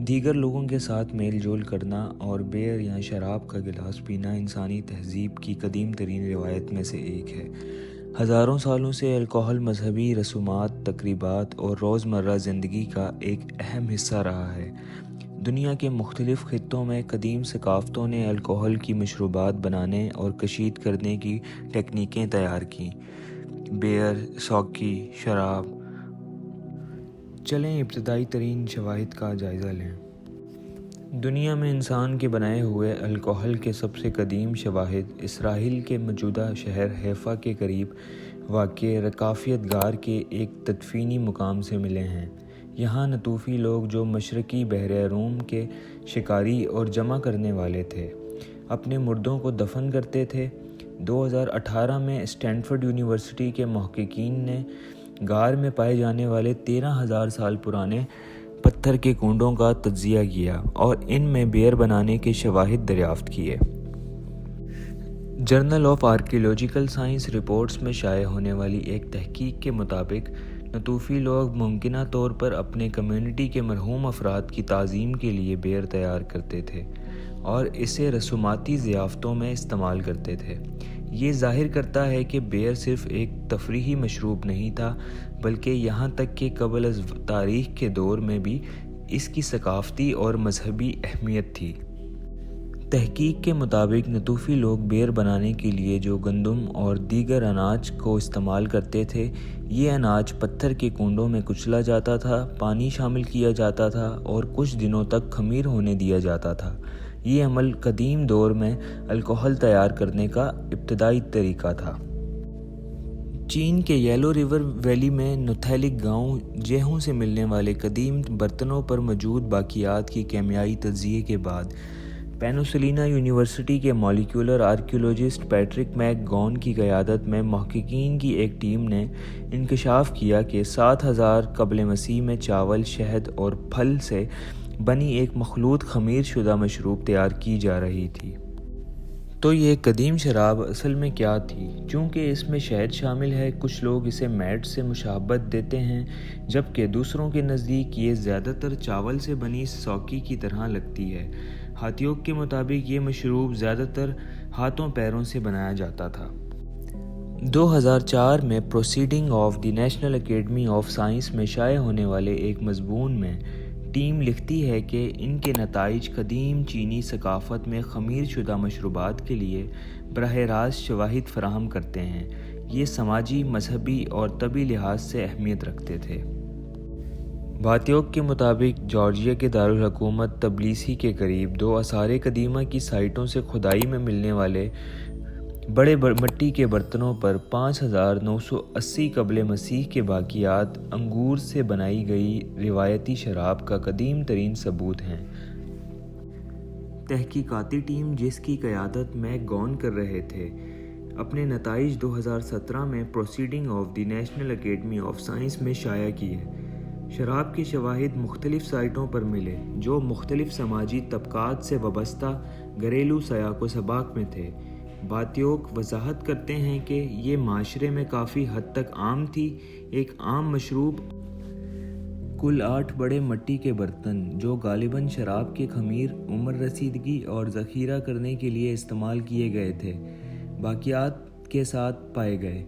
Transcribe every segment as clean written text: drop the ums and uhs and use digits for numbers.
دیگر لوگوں کے ساتھ میل جول کرنا اور بیئر یا شراب کا گلاس پینا انسانی تہذیب کی قدیم ترین روایت میں سے ایک ہے۔ ہزاروں سالوں سے الکوحل مذہبی رسومات، تقریبات اور روزمرہ زندگی کا ایک اہم حصہ رہا ہے۔ دنیا کے مختلف خطوں میں قدیم ثقافتوں نے الکوحل کی مشروبات بنانے اور کشید کرنے کی ٹیکنیکیں تیار کیں۔ بیئر، سوکی، شراب۔ چلیں ابتدائی ترین شواہد کا جائزہ لیں۔ دنیا میں انسان کے بنائے ہوئے الکوحل کے سب سے قدیم شواہد اسرائیل کے موجودہ شہر حیفا کے قریب واقع رکافیت غار کے ایک تدفینی مقام سے ملے ہیں۔ یہاں نطوفی لوگ جو مشرقی بحر روم کے شکاری اور جمع کرنے والے تھے، اپنے مردوں کو دفن کرتے تھے۔ 2018 میں اسٹینفورڈ یونیورسٹی کے محققین نے غار میں پائے جانے والے 13,000 سال پرانے پتھر کے کنڈوں کا تجزیہ کیا اور ان میں بیئر بنانے کے شواہد دریافت کیے۔ Journal of Archaeological Science Reports میں شائع ہونے والی ایک تحقیق کے مطابق نطوفی لوگ ممکنہ طور پر اپنے کمیونٹی کے مرحوم افراد کی تعظیم کے لیے بیئر تیار کرتے تھے اور اسے رسوماتی ضیافتوں میں استعمال کرتے تھے۔ یہ ظاہر کرتا ہے کہ بیئر صرف ایک تفریحی مشروب نہیں تھا، بلکہ یہاں تک کہ قبل از تاریخ کے دور میں بھی اس کی ثقافتی اور مذہبی اہمیت تھی۔ تحقیق کے مطابق نطوفی لوگ بیئر بنانے کے لیے جو گندم اور دیگر اناج کو استعمال کرتے تھے، یہ اناج پتھر کے کنڈوں میں کچلا جاتا تھا، پانی شامل کیا جاتا تھا اور کچھ دنوں تک خمیر ہونے دیا جاتا تھا۔ یہ عمل قدیم دور میں الکوحل تیار کرنے کا ابتدائی طریقہ تھا۔ چین کے یلو ریور ویلی میں نوتھیلک گاؤں جیہوں سے ملنے والے قدیم برتنوں پر موجود باقیات کی کیمیائی تجزیے کے بعد پینسلوانیا یونیورسٹی کے molecular archaeologist Patrick McGovern کی قیادت میں محققین کی ایک ٹیم نے انکشاف کیا کہ 7,000 قبل مسیح میں چاول، شہد اور پھل سے بنی ایک مخلوط خمیر شدہ مشروب تیار کی جا رہی تھی۔ تو یہ قدیم شراب اصل میں کیا تھی؟ چونکہ اس میں شہد شامل ہے، کچھ لوگ اسے میڈ سے مشابہت دیتے ہیں، جبکہ دوسروں کے نزدیک یہ زیادہ تر چاول سے بنی سوکی کی طرح لگتی ہے۔ ہاتھیوک کے مطابق یہ مشروب زیادہ تر ہاتھوں پیروں سے بنایا جاتا تھا۔ 2004 میں proceeding of the national academy of science میں شائع ہونے والے ایک مضمون میں ٹیم لکھتی ہے کہ ان کے نتائج قدیم چینی ثقافت میں خمیر شدہ مشروبات کے لیے براہ راست شواہد فراہم کرتے ہیں۔ یہ سماجی، مذہبی اور طبی لحاظ سے اہمیت رکھتے تھے۔ ہاتھیوک کے مطابق جارجیا کے دارالحکومت تبلیسی کے قریب 2 آثار قدیمہ کی سائٹوں سے کھدائی میں ملنے والے بڑے مٹی کے برتنوں پر 5,980 قبل مسیح کے باقیات انگور سے بنائی گئی روایتی شراب کا قدیم ترین ثبوت ہیں۔ تحقیقاتی ٹیم جس کی قیادت میک گون کر رہے تھے، اپنے نتائج 2017 میں proceeding of the national academy of science میں شائع کیے۔ شراب کے شواہد مختلف سائٹوں پر ملے جو مختلف سماجی طبقات سے وابستہ گھریلو سیاق و سباق میں تھے۔ ہاتھیوک وضاحت کرتے ہیں کہ یہ معاشرے میں کافی حد تک عام تھی۔ ایک عام مشروب کل 8 بڑے مٹی کے برتن جو غالباً شراب کے خمیر، عمر رسیدگی اور ذخیرہ کرنے کے لیے استعمال کیے گئے تھے، باقیات کے ساتھ پائے گئے۔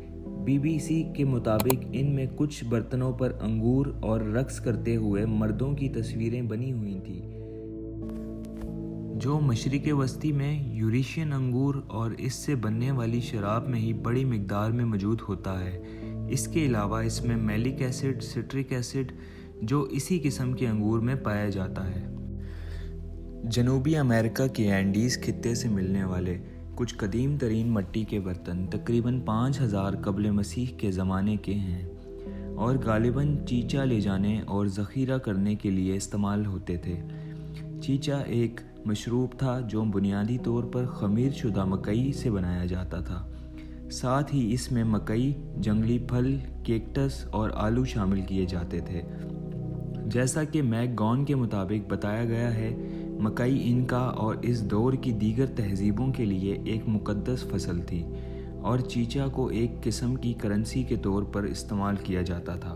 BBC کے مطابق ان میں کچھ برتنوں پر انگور اور رقص کرتے ہوئے مردوں کی تصویریں بنی ہوئی تھیں، جو مشرق وسطی میں یوریشین انگور اور اس سے بننے والی شراب میں ہی بڑی مقدار میں موجود ہوتا ہے۔ اس کے علاوہ اس میں میلک ایسڈ، سٹرک ایسڈ جو اسی قسم کے انگور میں پایا جاتا ہے۔ جنوبی امریکہ کے اینڈیز خطے سے ملنے والے کچھ قدیم ترین مٹی کے برتن تقریباً 5,000 قبل مسیح کے زمانے کے ہیں اور غالباً چیچا لے جانے اور ذخیرہ کرنے کے لیے استعمال ہوتے تھے۔ چیچا ایک مشروب تھا جو بنیادی طور پر خمیر شدہ مکئی سے بنایا جاتا تھا، ساتھ ہی اس میں مکئی، جنگلی پھل، کیکٹس اور آلو شامل کیے جاتے تھے۔ جیسا کہ میک گون کے مطابق بتایا گیا ہے، مکئی انکا اور اس دور کی دیگر تہذیبوں کے لیے ایک مقدس فصل تھی اور چیچا کو ایک قسم کی کرنسی کے طور پر استعمال کیا جاتا تھا۔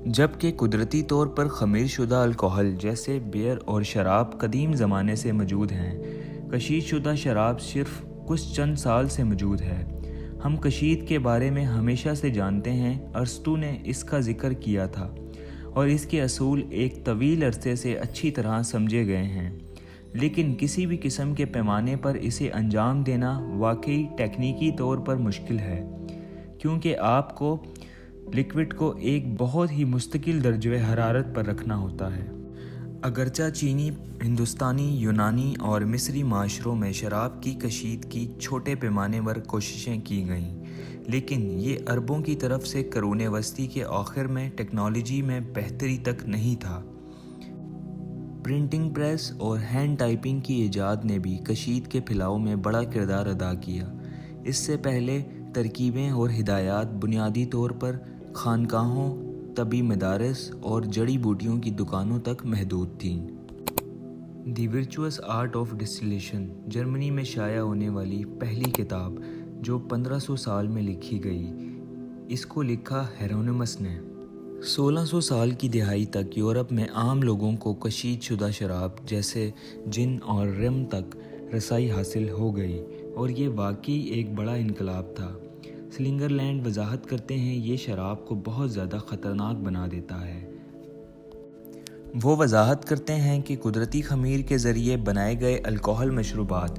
جبکہ قدرتی طور پر خمیر شدہ الکحل جیسے بیئر اور شراب قدیم زمانے سے موجود ہیں، کشید شدہ شراب صرف کچھ چند سال سے موجود ہے۔ ہم کشید کے بارے میں ہمیشہ سے جانتے ہیں، ارسطو نے اس کا ذکر کیا تھا اور اس کے اصول ایک طویل عرصے سے اچھی طرح سمجھے گئے ہیں، لیکن کسی بھی قسم کے پیمانے پر اسے انجام دینا واقعی ٹیکنیکی طور پر مشکل ہے، کیونکہ آپ کو لکوڈ کو ایک بہت ہی مستقل درجہ حرارت پر رکھنا ہوتا ہے۔ اگرچہ چینی، ہندوستانی، یونانی اور مصری معاشروں میں شراب کی کشید کی چھوٹے پیمانے پر کوششیں کی گئیں، لیکن یہ عربوں کی طرف سے قرون وسطی کے آخر میں ٹیکنالوجی میں بہتری تک نہیں تھا۔ پرنٹنگ پریس اور ہینڈ ٹائپنگ کی ایجاد نے بھی کشید کے پھیلاؤ میں بڑا کردار ادا کیا۔ اس سے پہلے ترکیبیں اور ہدایات بنیادی طور پر خانقاہوں، طبی مدارس اور جڑی بوٹیوں کی دکانوں تک محدود تھیں۔ The virtuous art of distillation Germany میں شائع ہونے والی پہلی کتاب جو 1500 سال میں لکھی گئی، اس کو لکھا ہیرونیمس نے۔ 1600 سال کی دہائی تک یورپ میں عام لوگوں کو کشید شدہ شراب جیسے جن اور رم تک رسائی حاصل ہو گئی، اور یہ واقعی ایک بڑا انقلاب تھا۔ سلنگرلینڈ وضاحت کرتے ہیں یہ شراب کو بہت زیادہ خطرناک بنا دیتا ہے۔ وہ وضاحت کرتے ہیں کہ قدرتی خمیر کے ذریعے بنائے گئے الکحل مشروبات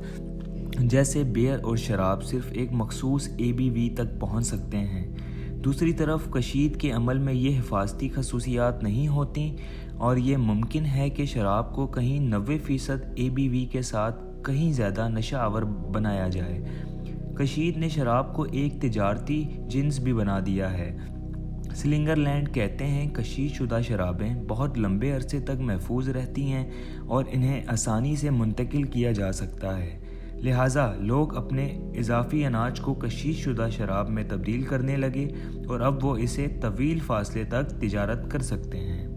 جیسے بیئر اور شراب صرف ایک مخصوص ABV تک پہنچ سکتے ہیں۔ دوسری طرف کشید کے عمل میں یہ حفاظتی خصوصیات نہیں ہوتیں، اور یہ ممکن ہے کہ شراب کو کہیں 90% ABV کے ساتھ کہیں زیادہ نشہ آور بنایا جائے۔ کشید نے شراب کو ایک تجارتی جنس بھی بنا دیا ہے۔ سلنگرلینڈ کہتے ہیں کشید شدہ شرابیں بہت لمبے عرصے تک محفوظ رہتی ہیں اور انہیں آسانی سے منتقل کیا جا سکتا ہے، لہٰذا لوگ اپنے اضافی اناج کو کشید شدہ شراب میں تبدیل کرنے لگے اور اب وہ اسے طویل فاصلے تک تجارت کر سکتے ہیں۔